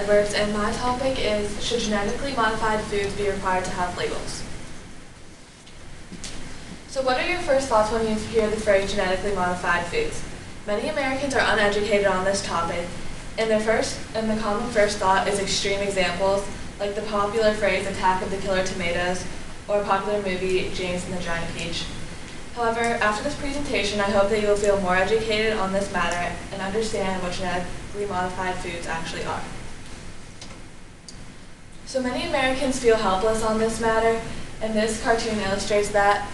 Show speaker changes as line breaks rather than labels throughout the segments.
Edwards, and my topic is, should genetically modified foods be required to have labels? So what are your first thoughts when you hear the phrase genetically modified foods? Many Americans are uneducated on this topic, and the common first thought is extreme examples, like the popular phrase Attack of the Killer Tomatoes, or popular movie James and the Giant Peach. However, after this presentation, I hope that you will feel more educated on this matter and understand what genetically modified foods actually are. So many Americans feel helpless on this matter, and this cartoon illustrates that.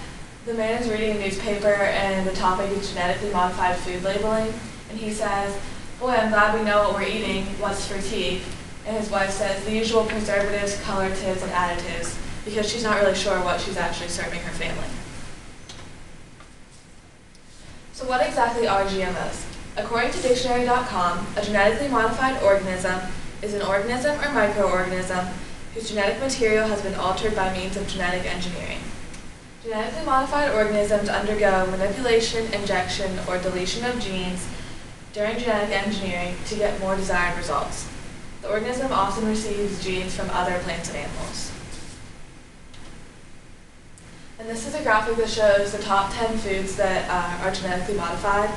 The man is reading a newspaper and the topic is genetically modified food labeling, and he says, "Boy, I'm glad we know what we're eating, what's for tea." And his wife says, "The usual preservatives, coloratives, and additives," because she's not really sure what she's actually serving her family. So what exactly are GMOs? According to dictionary.com, a genetically modified organism is an organism or microorganism whose genetic material has been altered by means of genetic engineering. Genetically modified organisms undergo manipulation, injection, or deletion of genes during genetic engineering to get more desired results. The organism often receives genes from other plants and animals. And this is a graphic that shows the top 10 foods that are genetically modified,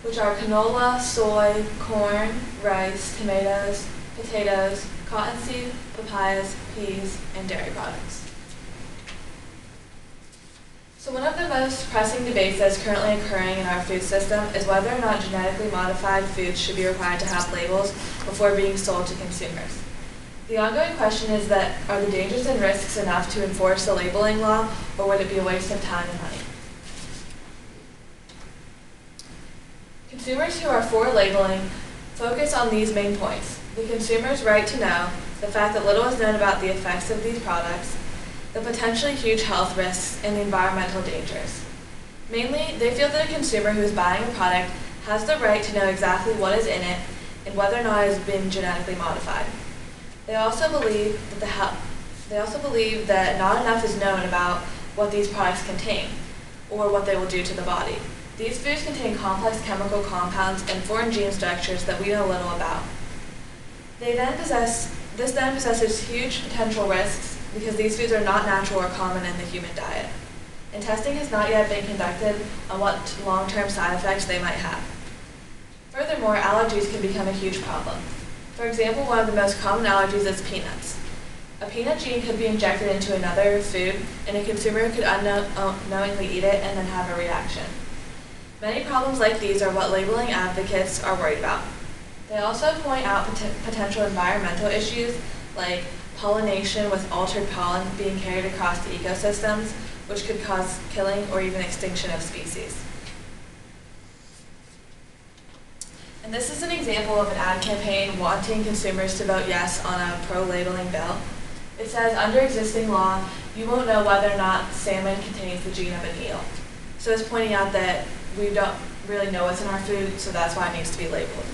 which are canola, soy, corn, rice, tomatoes, potatoes, cottonseed, papayas, peas, and dairy products. So one of the most pressing debates that is currently occurring in our food system is whether or not genetically modified foods should be required to have labels before being sold to consumers. The ongoing question is that, are the dangers and risks enough to enforce the labeling law, or would it be a waste of time and money? Consumers who are for labeling focus on these main points: the consumer's right to know, the fact that little is known about the effects of these products, the potentially huge health risks, and the environmental dangers. Mainly, they feel that a consumer who is buying a product has the right to know exactly what is in it and whether or not it has been genetically modified. They also believe that not enough is known about what these products contain or what they will do to the body. These foods contain complex chemical compounds and foreign gene structures that we know little about. This then possesses huge potential risks because these foods are not natural or common in the human diet, and testing has not yet been conducted on what long-term side effects they might have. Furthermore, allergies can become a huge problem. For example, one of the most common allergies is peanuts. A peanut gene could be injected into another food, and a consumer could unknowingly eat it and then have a reaction. Many problems like these are what labeling advocates are worried about. They also point out potential environmental issues like pollination with altered pollen being carried across the ecosystems, which could cause killing or even extinction of species. And this is an example of an ad campaign wanting consumers to vote yes on a pro-labeling bill. It says, under existing law, you won't know whether or not salmon contains the gene of an eel. So it's pointing out that we don't really know what's in our food, so that's why it needs to be labeled.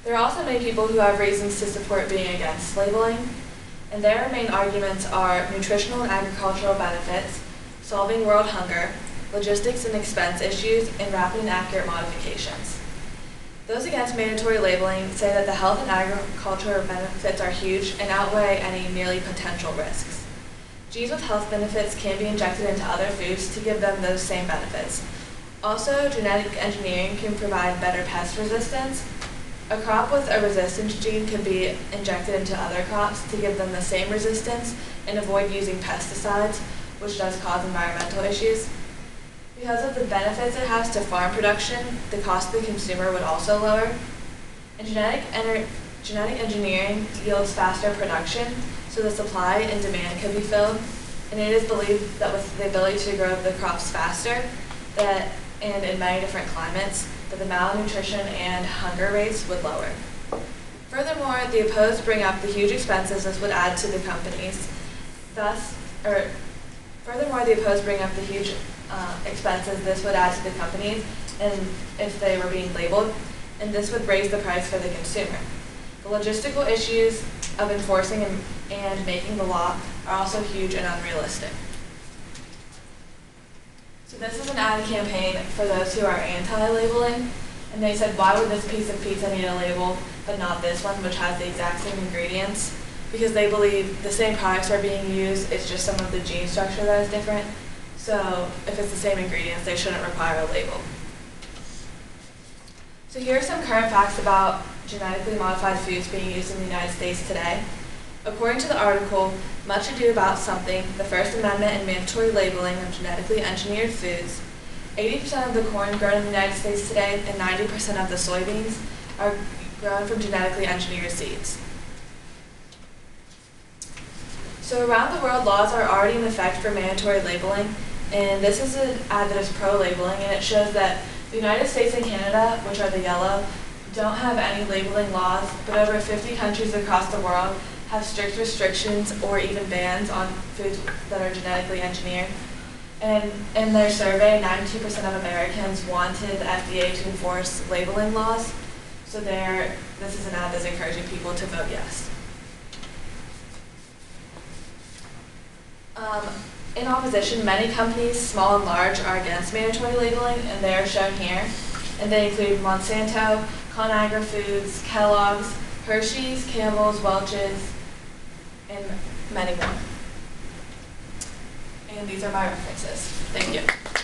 There are also many people who have reasons to support being against labeling, and their main arguments are nutritional and agricultural benefits, solving world hunger, logistics and expense issues, and rapid and accurate modifications. Those against mandatory labeling say that the health and agricultural benefits are huge and outweigh any merely potential risks. Genes with health benefits can be injected into other foods to give them those same benefits. Also, genetic engineering can provide better pest resistance. A crop with a resistance gene could be injected into other crops to give them the same resistance and avoid using pesticides, which does cause environmental issues. Because of the benefits it has to farm production, the cost to the consumer would also lower. And genetic engineering yields faster production, so the supply and demand could be filled. And it is believed that with the ability to grow the crops faster, and in many different climates, that the malnutrition and hunger rates would lower. Furthermore, the opposed bring up the huge expenses this would add to the companies. Expenses this would add to the companies, and if they were being labeled, and this would raise the price for the consumer. The logistical issues of enforcing and making the law are also huge and unrealistic. So this is an ad campaign for those who are anti-labeling. And they said, why would this piece of pizza need a label, but not this one, which has the exact same ingredients? Because they believe the same products are being used, it's just some of the gene structure that is different. So if it's the same ingredients, they shouldn't require a label. So here are some current facts about genetically modified foods being used in the United States today. According to the article, Much Ado About Something, the First Amendment and Mandatory Labeling of Genetically Engineered Foods, 80% of the corn grown in the United States today and 90% of the soybeans are grown from genetically engineered seeds. So around the world, laws are already in effect for mandatory labeling, and this is an ad that is pro-labeling, and it shows that the United States and Canada, which are the yellow, don't have any labeling laws, but over 50 countries across the world have strict restrictions or even bans on foods that are genetically engineered. And in their survey, 92% of Americans wanted the FDA to enforce labeling laws. So this is an ad that's encouraging people to vote yes. In opposition, many companies, small and large, are against mandatory labeling, and they are shown here. And they include Monsanto, Conagra Foods, Kellogg's, Hershey's, Campbell's, Welch's, and many more. And these are my references. Thank you.